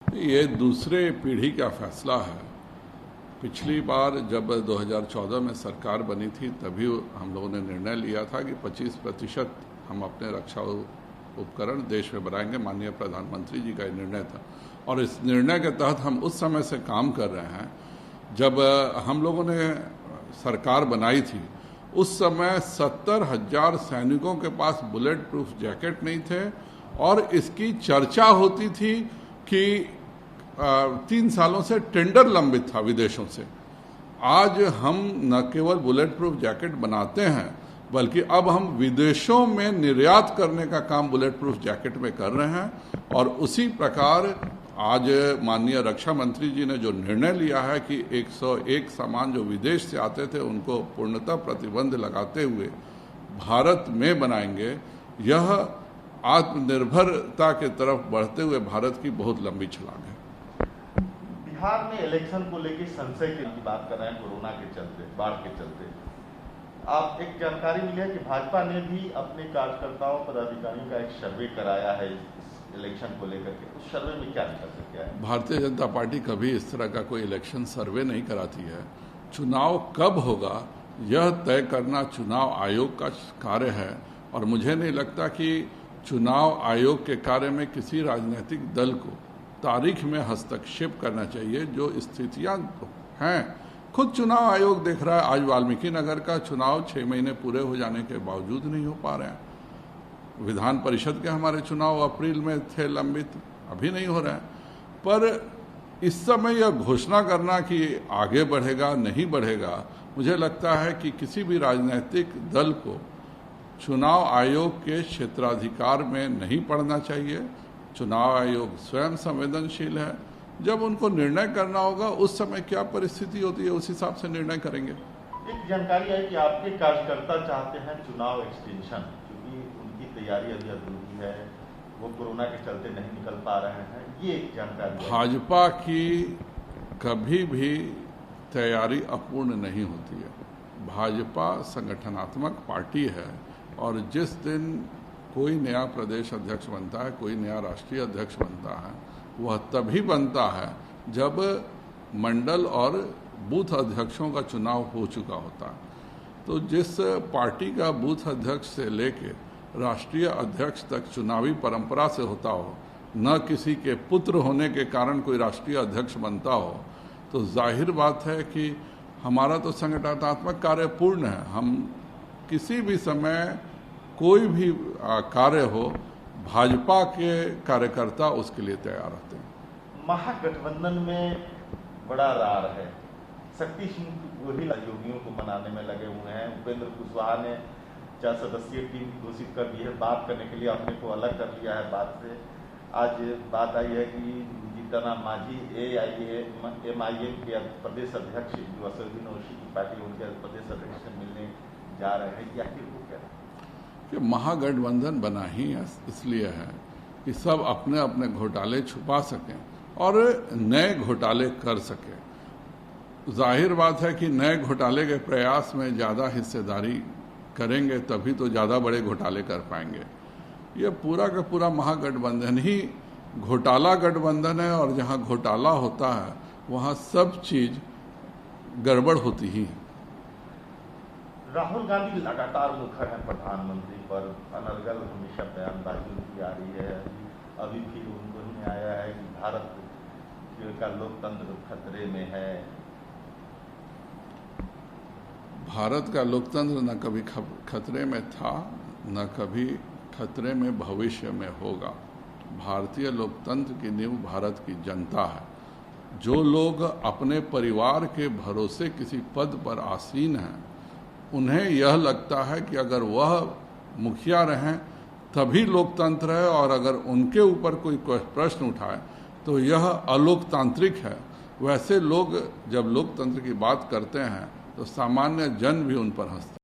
ये दूसरे पीढ़ी का फैसला है। पिछली बार जब 2014 में सरकार बनी थी तभी हम लोगों ने निर्णय लिया था कि 25% हम अपने रक्षा उपकरण देश में बनाएंगे। माननीय प्रधानमंत्री जी का ये निर्णय था और इस निर्णय के तहत हम उस समय से काम कर रहे हैं। जब हम लोगों ने सरकार बनाई थी उस समय 70,000 सैनिकों के पास बुलेट प्रूफ जैकेट नहीं थे और इसकी चर्चा होती थी कि 3 सालों से टेंडर लंबित था विदेशों से। आज हम न केवल बुलेट प्रूफ जैकेट बनाते हैं बल्कि अब हम विदेशों में निर्यात करने का काम बुलेट प्रूफ जैकेट में कर रहे हैं। और उसी प्रकार आज माननीय रक्षा मंत्री जी ने जो निर्णय लिया है कि 101 सामान जो विदेश से आते थे उनको पूर्णतः प्रतिबंध लगाते हुए भारत में बनाएंगे, यह आत्मनिर्भरता के तरफ बढ़ते हुए भारत की बहुत लंबी छलांग है। बिहार में इलेक्शन को लेकर संशय की बात कर रहे हैं कोरोना के चलते, बाढ़ के चलते। आप एक जानकारी मिली है कि भाजपा ने भी अपने कार्यकर्ताओं पदाधिकारियों का एक सर्वे कराया है इस इलेक्शन को लेकर के। उस सर्वे में क्या निकल सकता है? भारतीय जनता पार्टी कभी इस तरह का कोई इलेक्शन सर्वे नहीं कराती है। चुनाव कब होगा यह तय करना चुनाव आयोग का कार्य है और मुझे नहीं लगता कि चुनाव आयोग के कार्य में किसी राजनीतिक दल को तारीख में हस्तक्षेप करना चाहिए। जो स्थितियां हैं खुद चुनाव आयोग देख रहा है। आज वाल्मीकि नगर का चुनाव 6 महीने पूरे हो जाने के बावजूद नहीं हो पा रहे हैं। विधान परिषद के हमारे चुनाव अप्रैल में थे लंबित, अभी नहीं हो रहे हैं। पर इस समय यह घोषणा करना कि आगे बढ़ेगा नहीं बढ़ेगा, मुझे लगता है कि किसी भी राजनीतिक दल को चुनाव आयोग के क्षेत्राधिकार में नहीं पड़ना चाहिए। चुनाव आयोग स्वयं संवेदनशील है। जब उनको निर्णय करना होगा उस समय क्या परिस्थिति होती है उस हिसाब से निर्णय करेंगे। एक जानकारी है कि आपके कार्यकर्ता चाहते हैं चुनाव एक्सटेंशन, क्योंकि उनकी तैयारी अभी अधूरी है, वो कोरोना के चलते नहीं निकल पा रहे हैं। ये एक जानकारी। भाजपा की कभी भी तैयारी अपूर्ण नहीं होती है। भाजपा संगठनात्मक पार्टी है और जिस दिन कोई नया प्रदेश अध्यक्ष बनता है, कोई नया राष्ट्रीय अध्यक्ष बनता है, वह तभी बनता है जब मंडल और बूथ अध्यक्षों का चुनाव हो चुका होता है। तो जिस पार्टी का बूथ अध्यक्ष से लेके राष्ट्रीय अध्यक्ष तक चुनावी परंपरा से होता हो, न किसी के पुत्र होने के कारण कोई राष्ट्रीय अध्यक्ष बनता हो, तो जाहिर बात है कि हमारा तो संगठनात्मक कार्य पूर्ण है। हम किसी भी समय कोई भी कार्य हो, भाजपा के कार्यकर्ता उसके लिए तैयार रहते हैं। महागठबंधन में बड़ा रार है। शक्ति सिंह गोहिल योगियों को मनाने में लगे हुए हैं। उपेंद्र कुशवाहा ने 4 सदस्यीय टीम घोषित कर दी है। बात करने के लिए अपने को अलग कर लिया है बात से। आज बात आई है कि जीतन मांझी MIM के प्रदेश अध्यक्ष जो असदुद्दीन ओवैसी की पार्टी उनके प्रदेश अध्यक्ष से मिलने जा रहे हैं। क्या हो क्या कि महागठबंधन बना ही इसलिए है कि सब अपने अपने घोटाले छुपा सकें और नए घोटाले कर सकें। जाहिर बात है कि नए घोटाले के प्रयास में ज़्यादा हिस्सेदारी करेंगे तभी तो ज़्यादा बड़े घोटाले कर पाएंगे। ये पूरा का पूरा महागठबंधन ही घोटाला गठबंधन है और जहाँ घोटाला होता है वहाँ सब चीज़ गड़बड़ होती ही है। राहुल गांधी लगातार मुखर हैं प्रधानमंत्री पर। अनर्गल हमेशा बयानबाजी उनकी आ रही है। अभी फिर उनको ही आया है कि भारत का लोकतंत्र खतरे में है। भारत का लोकतंत्र न कभी खतरे में था न कभी खतरे में भविष्य में होगा। भारतीय लोकतंत्र की नींव भारत की जनता है। जो लोग अपने परिवार के भरोसे किसी पद पर आसीन हैं, उन्हें यह लगता है कि अगर वह मुखिया रहें तभी लोकतंत्र है और अगर उनके ऊपर कोई प्रश्न उठाए तो यह अलोकतांत्रिक है। वैसे लोग जब लोकतंत्र की बात करते हैं तो सामान्य जन भी उन पर हंसता है।